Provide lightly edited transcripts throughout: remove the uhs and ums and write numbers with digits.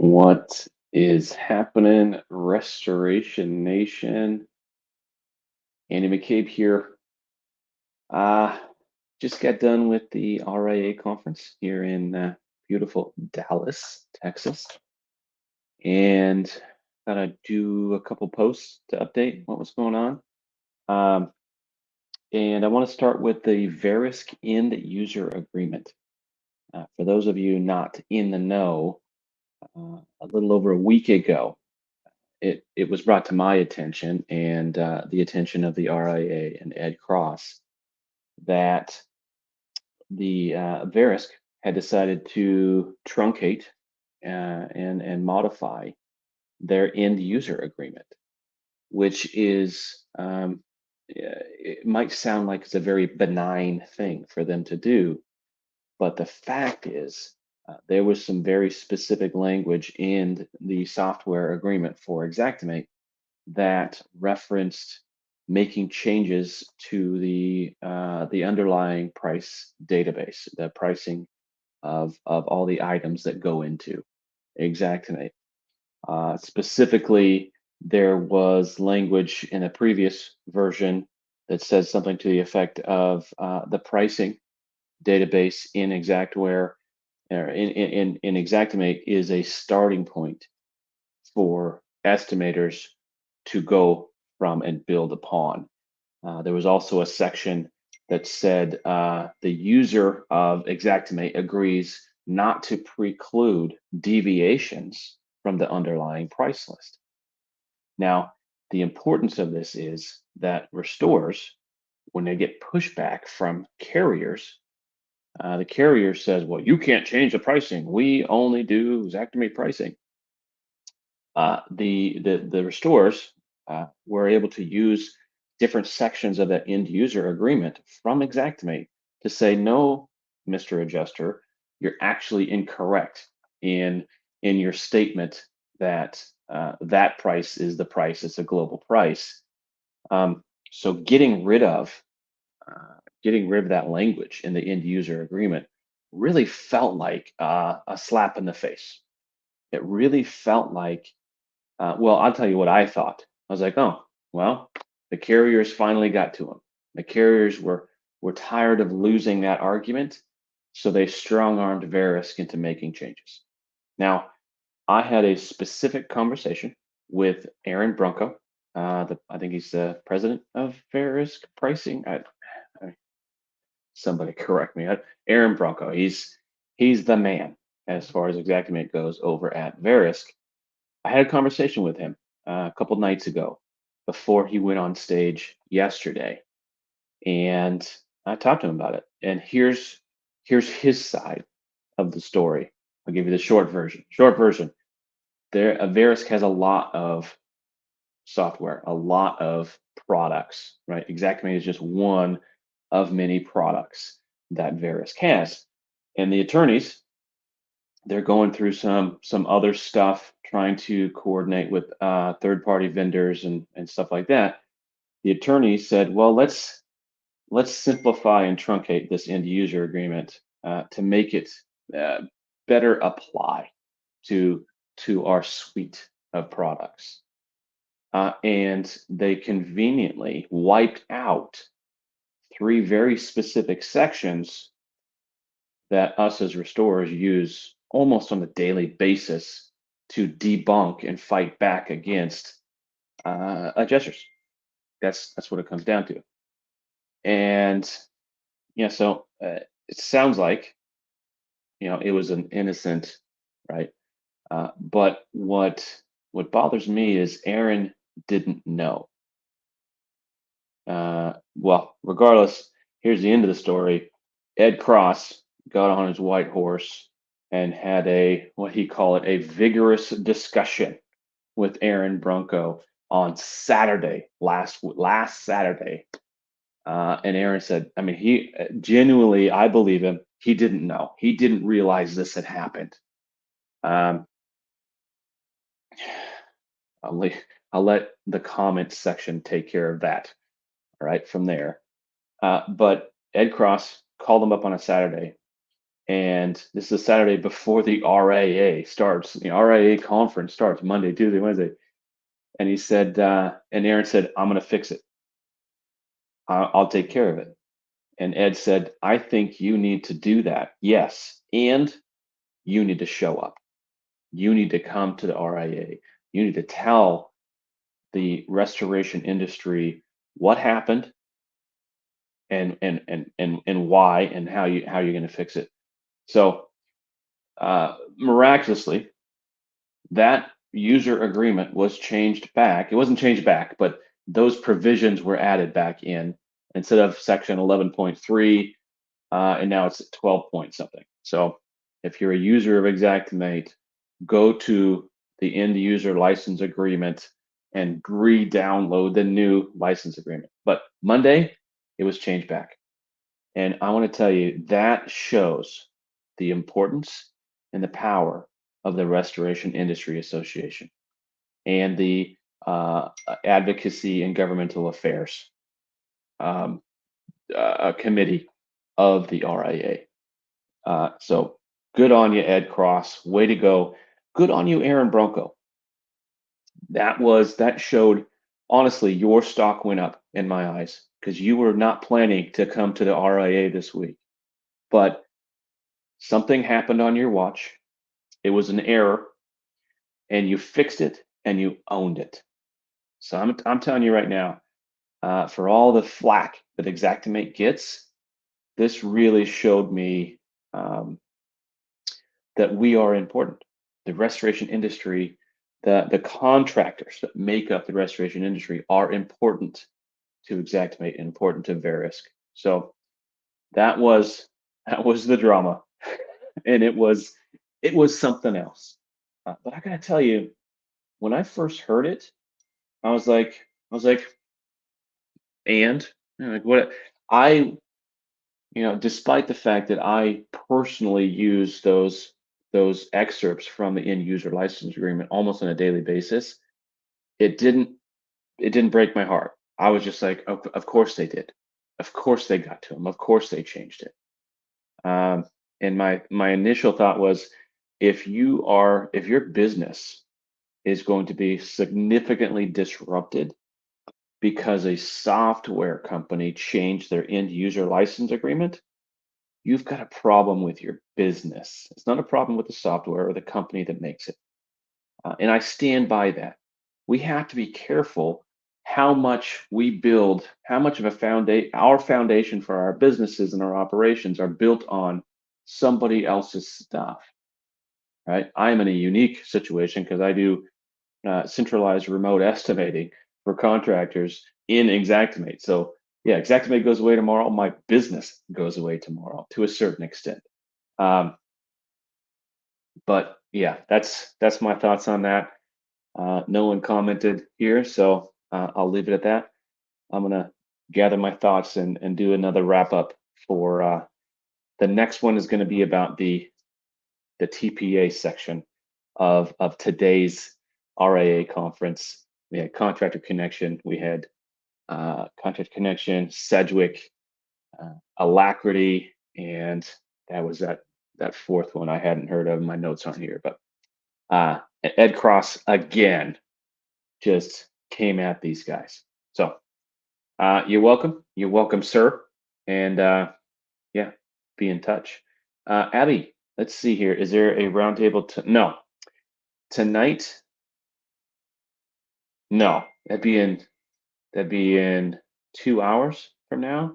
What is happening, Restoration Nation? Andy McCabe here. Uh, just got done with the RIA conference here in beautiful Dallas, Texas, and thought I'd do a couple posts to update what was going on. Um, and I want to start with the Verisk end user agreement. For those of you not in the know, a little over a week ago, it was brought to my attention and the attention of the RIA and Ed Cross that the Verisk had decided to truncate and modify their end user agreement, which is it might sound like it's a very benign thing for them to do, but the fact is there was some very specific language in the software agreement for Xactimate that referenced making changes to the underlying price database, the pricing of all the items that go into Xactimate. Specifically, there was language in a previous version that said something to the effect of the pricing database in Xactware or in Xactimate is a starting point for estimators to go from and build upon. There was also a section that said the user of Xactimate agrees not to preclude deviations from the underlying price list. Now, the importance of this is that restorers, when they get pushback from carriers, the carrier says, well, you can't change the pricing. We only do Xactimate pricing. The restorers were able to use different sections of that end user agreement from Xactimate to say, no, Mr. Adjuster, you're actually incorrect in your statement that that price is the price. It's a global price. So getting rid of that language in the end user agreement really felt like a slap in the face. It really felt like well, I'll tell you what I thought. I was like, oh, well, the carriers finally got to him. The carriers were tired of losing that argument, so they strong-armed Verisk into making changes. Now, I had a specific conversation with Aaron Brunko. I think he's the president of Verisk Pricing. Somebody correct me. Aaron Brunko. He's the man as far as Xactimate goes over at Verisk. I had a conversation with him a couple nights ago before he went on stage yesterday, and I talked to him about it. And here's his side of the story. I'll give you the short version. Short version. Verisk has a lot of software, a lot of products, right? Xactimate is just one of many products that Verisk has, and the attorneys they're going through some other stuff, trying to coordinate with third-party vendors and stuff like that. The attorney said, "Well, let's simplify and truncate this end user agreement to make it uh, better apply to our suite of products." And they conveniently wiped out three very specific sections that us as restorers use almost on a daily basis to debunk and fight back against adjusters. That's what it comes down to. And yeah, so it sounds like it was an innocent, right? But what bothers me is Aaron didn't know. Well, regardless, here's the end of the story. Ed Cross got on his white horse and had a what he called it a vigorous discussion with Aaron Brunko on Saturday last Saturday. And Aaron said, I mean, he genuinely, I believe him. He didn't know. He didn't realize this had happened. Um, I'll, le- I'll let the comments section take care of that. All right, from there. But Ed Cross called him up on a Saturday And this is a Saturday before the RIA starts. The RIA conference starts Monday, Tuesday, Wednesday. And he said, and Aaron said, I'm going to fix it. I'll take care of it. And Ed said, I think you need to do that. Yes. And you need to show up. You need to come to the RIA. You need to tell the restoration industry what happened and why and how you're going to fix it. So miraculously, that user agreement was changed back. It wasn't changed back, but those provisions were added back in instead of section 11.3, and now it's 12 point something. So if you're a user of Xactimate, go to the end user license agreement and re-download the new license agreement. But Monday, it was changed back. And I want to tell you that shows the importance and the power of the Restoration Industry Association and the Advocacy and Governmental Affairs um, Committee of the RIA. So good on you, Ed Cross. Way to go. Good on you, Aaron Bronco. That showed, honestly, your stock went up in my eyes because you were not planning to come to the RIA this week. But something happened on your watch. It was an error, and you fixed it and you owned it. So I'm telling you right now, for all the flack that Xactimate gets, this really showed me that we are important. The restoration industry, the contractors that make up the restoration industry are important to Xactimate and important to Verisk. So that was the drama, and it was something else. But I gotta tell you, when I first heard it, I was like, and like what I despite the fact that I personally use those excerpts from the end user license agreement almost on a daily basis, it didn't break my heart. I was just like, of course they did, of course they got to them, of course they changed it. And my initial thought was, if your business is going to be significantly disrupted because a software company changed their end user license agreement, you've got a problem with your business. It's not a problem with the software or the company that makes it. And I stand by that. We have to be careful how much we build, how much of our foundation for our businesses and our operations are built on somebody else's stuff, right? I am in a unique situation because I do centralized remote estimating for contractors in Xactimate. So yeah, Xactimate goes away tomorrow. My business goes away tomorrow to a certain extent. But yeah, that's my thoughts on that. No one commented here, so I'll leave it at that. I'm gonna gather my thoughts and do another wrap up for the next one is going to be about the TPA section of today's RIA conference. We had Contractor Connection, we had Contractor Connection, Sedgwick, Alacrity, and that was that fourth one I hadn't heard of. My notes aren't here, but Ed Cross again just came at these guys. So you're welcome. You're welcome, sir. And yeah, be in touch. Abby, let's see here. Is there a roundtable? No, tonight. No, that'd be in 2 hours from now.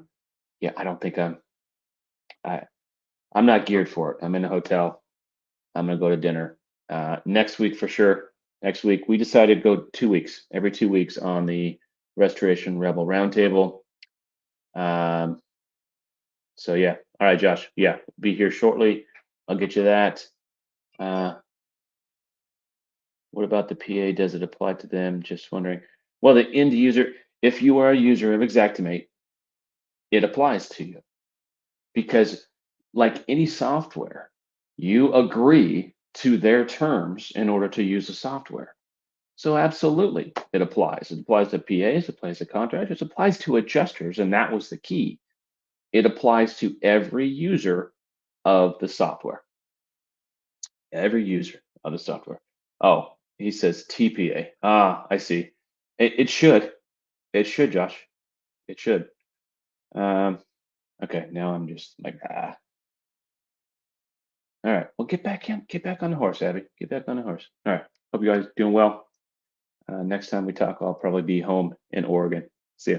Yeah, I don't think I, I'm not geared for it. I'm in a hotel. I'm gonna go to dinner. Next week for sure. Next week we decided to go 2 weeks, every 2 weeks on the Restoration Rebel Roundtable. So yeah, all right, Josh. Yeah, be here shortly. I'll get you that. What about the PA? Does it apply to them? Just wondering. Well, the end user, if you are a user of Xactimate, it applies to you because, like any software, you agree to their terms in order to use the software. So absolutely, it applies. It applies to PAs, it applies to contractors, it applies to adjusters, and that was the key. It applies to every user of the software. Every user of the software. Oh, he says TPA. Ah, I see. It should. It should, Josh. It should. Um, okay, now I'm just like, ah. All right. Well, get back in. Get back on the horse, Abby. Get back on the horse. All right. Hope you guys doing well. Next time we talk, I'll probably be home in Oregon. See ya.